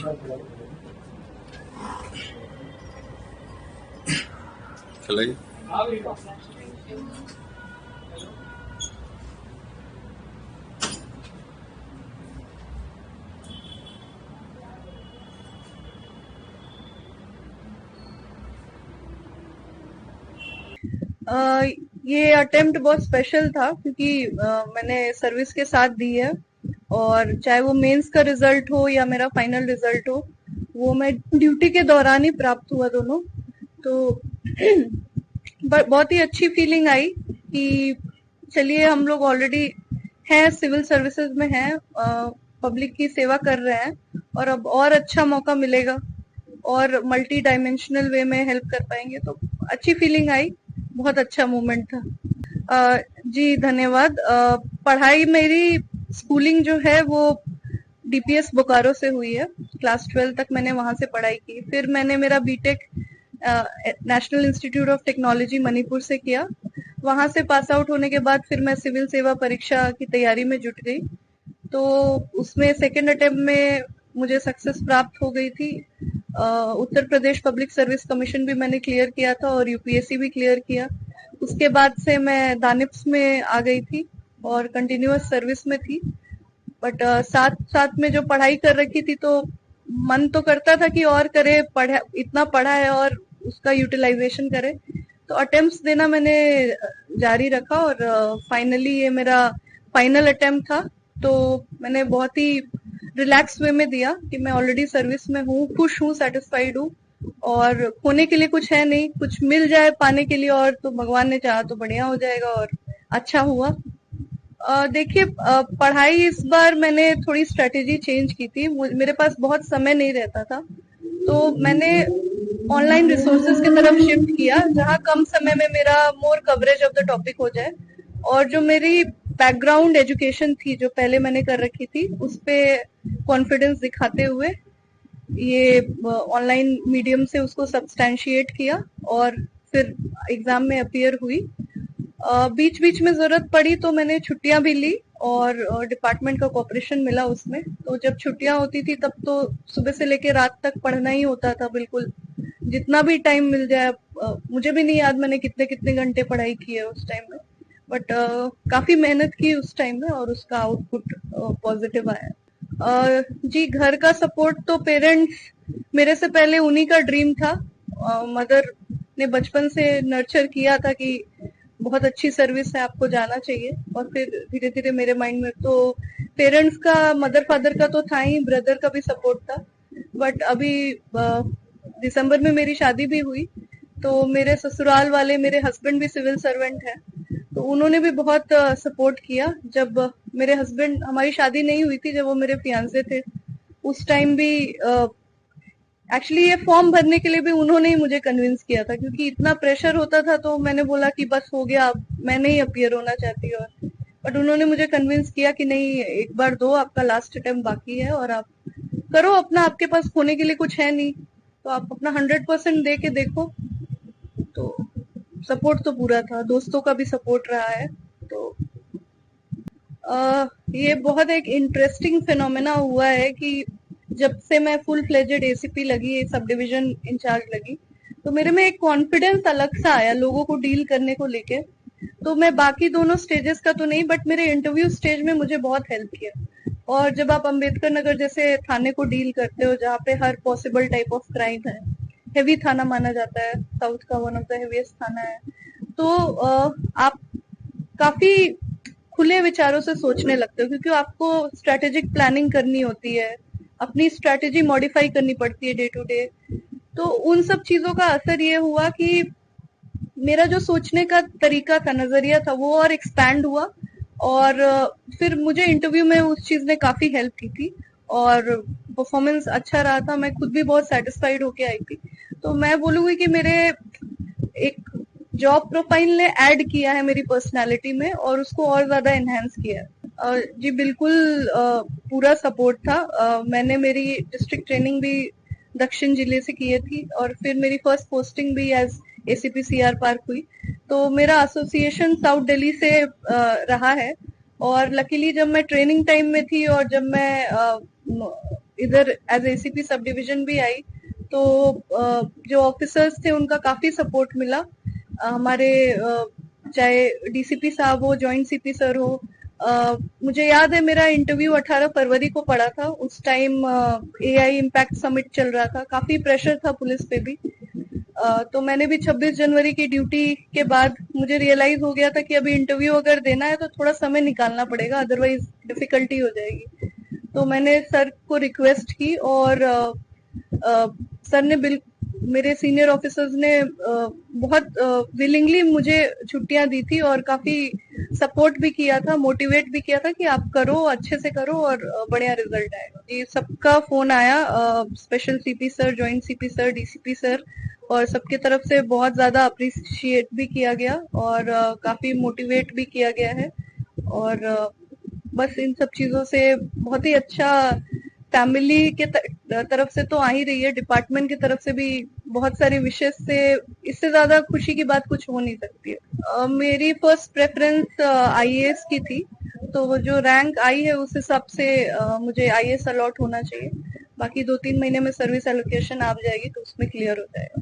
चलिए। ये अटेम्प्ट बहुत स्पेशल था क्योंकि मैंने सर्विस के साथ दी है, और चाहे वो मेंस का रिजल्ट हो या मेरा फाइनल रिजल्ट हो, वो मैं ड्यूटी के दौरान ही प्राप्त हुआ दोनों। तो बहुत ही अच्छी फीलिंग आई कि चलिए हम लोग ऑलरेडी हैं, सिविल सर्विसेज में हैं, पब्लिक की सेवा कर रहे हैं, और अब और अच्छा मौका मिलेगा और मल्टी डायमेंशनल वे में हेल्प कर पाएंगे, तो अच्छी फीलिंग आई। बहुत अच्छा मोमेंट था। जी धन्यवाद। पढ़ाई मेरी स्कूलिंग जो है वो डीपीएस बोकारो से हुई है। क्लास 12 तक मैंने वहां से पढ़ाई की। फिर मैंने मेरा B Tech National Institute of Technology Manipur से किया। वहां से पास आउट होने के बाद फिर मैं सिविल सेवा परीक्षा की तैयारी में जुट गई। तो उसमें सेकेंड अटेम्प्ट में मुझे सक्सेस प्राप्त हो गई थी। Uttar Pradesh public service commission भी मैंने क्लियर किया था और यूपीएससी भी क्लियर किया। उसके बाद से मैं दानिप्स में आ गई थी और कंटिन्यूअस सर्विस में थी। बट साथ साथ में जो पढ़ाई कर रखी थी, तो मन तो करता था कि और करे, पढ़ा इतना पढ़ा है और उसका यूटिलाइजेशन करे। तो अटेम्प्ट्स देना मैंने जारी रखा, और फाइनली ये मेरा फाइनल अटेम्प्ट था। तो मैंने बहुत ही रिलैक्स वे में दिया कि मैं ऑलरेडी सर्विस में हूँ, खुश हूँ, सेटिस्फाइड हूँ, और खोने के लिए कुछ है नहीं, कुछ मिल जाए पाने के लिए और तो भगवान ने चाहा तो बढ़िया हो जाएगा, और अच्छा हुआ। देखिए, पढ़ाई इस बार मैंने थोड़ी स्ट्रेटेजी चेंज की थी। मेरे पास बहुत समय नहीं रहता था, तो मैंने ऑनलाइन रिसोर्सेज की तरफ शिफ्ट किया, जहां कम समय में मेरा more coverage of the topic हो जाए। और जो मेरी बैकग्राउंड एजुकेशन थी, जो पहले मैंने कर रखी थी, उस पे कॉन्फिडेंस दिखाते हुए ये ऑनलाइन मीडियम से उसको सब्सटैंशिएट किया, और फिर एग्जाम में अपीयर हुई। बीच बीच में जरूरत पड़ी तो मैंने छुट्टियां भी ली, और डिपार्टमेंट का कोऑपरेशन मिला उसमें। तो जब छुट्टियां होती थी तब तो सुबह से लेकर रात तक पढ़ना ही होता था, बिल्कुल जितना भी टाइम मिल जाए। मुझे भी नहीं याद मैंने कितने कितने घंटे पढ़ाई की है उस टाइम में, बट काफी मेहनत की उस टाइम में, और उसका आउटपुट पॉजिटिव आया। जी, घर का सपोर्ट तो पेरेंट्स, मेरे से पहले उन्हीं का ड्रीम था। मदर ने बचपन से नर्चर किया था कि बहुत अच्छी सर्विस है, आपको जाना चाहिए। और फिर धीरे धीरे मेरे माइंड में तो पेरेंट्स का, मदर फादर का तो था ही, ब्रदर का भी सपोर्ट था। बट अभी दिसंबर में मेरी शादी भी हुई, तो मेरे ससुराल वाले, मेरे हस्बैंड भी सिविल सर्वेंट है, तो उन्होंने भी बहुत सपोर्ट किया। जब मेरे हस्बैंड, हमारी शादी नहीं हुई थी, जब वो मेरे फियांसे थे, उस टाइम भी एक्चुअली ये फॉर्म भरने के लिए भी उन्होंने ही मुझे कन्विंस किया था, क्योंकि इतना प्रेशर होता था। तो मैंने बोला कि बस हो गया, अब मैं नहीं अपीयर होना चाहती। और बट उन्होंने मुझे कन्विंस किया कि नहीं, एक बार दो, आपका लास्ट अटेम्प्ट बाकी है, और आप करो अपना, आपके पास खोने के लिए कुछ है नहीं, तो आप अपना 100% दे के देखो। तो सपोर्ट तो पूरा था, दोस्तों का भी सपोर्ट रहा है। तो ये बहुत एक इंटरेस्टिंग फिनोमेना हुआ है कि जब से मैं फुल फ्लेजेड एसीपी लगी, सब डिवीजन इंचार्ज लगी, तो मेरे में एक कॉन्फिडेंस अलग सा आया लोगों को डील करने को लेके। तो मैं बाकी दोनों स्टेजेस का तो नहीं, बट मेरे इंटरव्यू स्टेज में मुझे बहुत हेल्प किया। और जब आप अंबेडकर नगर जैसे थाने को डील करते हो, जहाँ पे हर पॉसिबल टाइप ऑफ क्राइम है, हेवी थाना माना जाता है, साउथ का वन ऑफ द हेवीएस्ट थाना है, तो आप काफी खुले विचारों से सोचने लगते हो, क्योंकि आपको स्ट्रेटेजिक प्लानिंग करनी होती है, अपनी स्ट्रेटेजी मॉडिफाई करनी पड़ती है डे टू डे। तो उन सब चीजों का असर ये हुआ कि मेरा जो सोचने का तरीका था, नजरिया था, वो और एक्सपैंड हुआ। और फिर मुझे इंटरव्यू में उस चीज ने काफी हेल्प की थी, और परफॉर्मेंस अच्छा रहा था। मैं खुद भी बहुत सेटिस्फाइड होके आई थी। तो मैं बोलूंगी कि मेरे एक जॉब प्रोफाइल ने ऐड किया है मेरी पर्सनालिटी में, और उसको और ज्यादा एनहांस किया है। जी बिल्कुल, पूरा सपोर्ट था। मैंने मेरी डिस्ट्रिक्ट ट्रेनिंग भी दक्षिण जिले से की थी, और फिर मेरी फर्स्ट पोस्टिंग भी एज एसीपी सीआर पार्क हुई। तो मेरा एसोसिएशन साउथ दिल्ली से रहा है। और लकीली जब मैं ट्रेनिंग टाइम में थी, और जब मैं इधर एज एसीपी सब डिवीजन भी आई तो जो ऑफिसर्स थे उनका काफी सपोर्ट मिला। हमारे चाहे डीसीपी साहब हो, जॉइंट सीपी सर हो, मुझे याद है मेरा इंटरव्यू 18 फरवरी को पड़ा था। उस टाइम एआई इम्पैक्ट समिट चल रहा था, काफी प्रेशर था पुलिस पे भी। तो मैंने भी 26 जनवरी की ड्यूटी के बाद मुझे रियलाइज हो गया था कि अभी इंटरव्यू अगर देना है तो थोड़ा समय निकालना पड़ेगा, अदरवाइज डिफिकल्टी हो जाएगी। तो मैंने सर को रिक्वेस्ट की और सर ने मेरे सीनियर ऑफिसर्स ने बहुत विलिंगली मुझे छुट्टियां दी थी और काफी सपोर्ट भी किया था, मोटिवेट भी किया था कि आप करो, अच्छे से करो और बढ़िया रिजल्ट आएगा। ये सबका फोन आया, special CP sir, joint CP sir, DCP sir, और सबकी तरफ से बहुत ज्यादा अप्रिशिएट भी किया गया और काफी मोटिवेट भी किया गया है। और बस इन सब चीजों से बहुत ही अच्छा, फैमिली के तरफ से तो आ ही रही है, डिपार्टमेंट की तरफ से भी बहुत सारी विशेष से, इससे ज्यादा खुशी की बात कुछ हो नहीं सकती है। मेरी फर्स्ट प्रेफरेंस आईएएस की थी, तो वो जो रैंक आई है उस हिसाब से मुझे आईएएस अलॉट होना चाहिए। बाकी 2-3 महीने में सर्विस एलोकेशन आ जाएगी तो उसमें क्लियर हो जाएगा।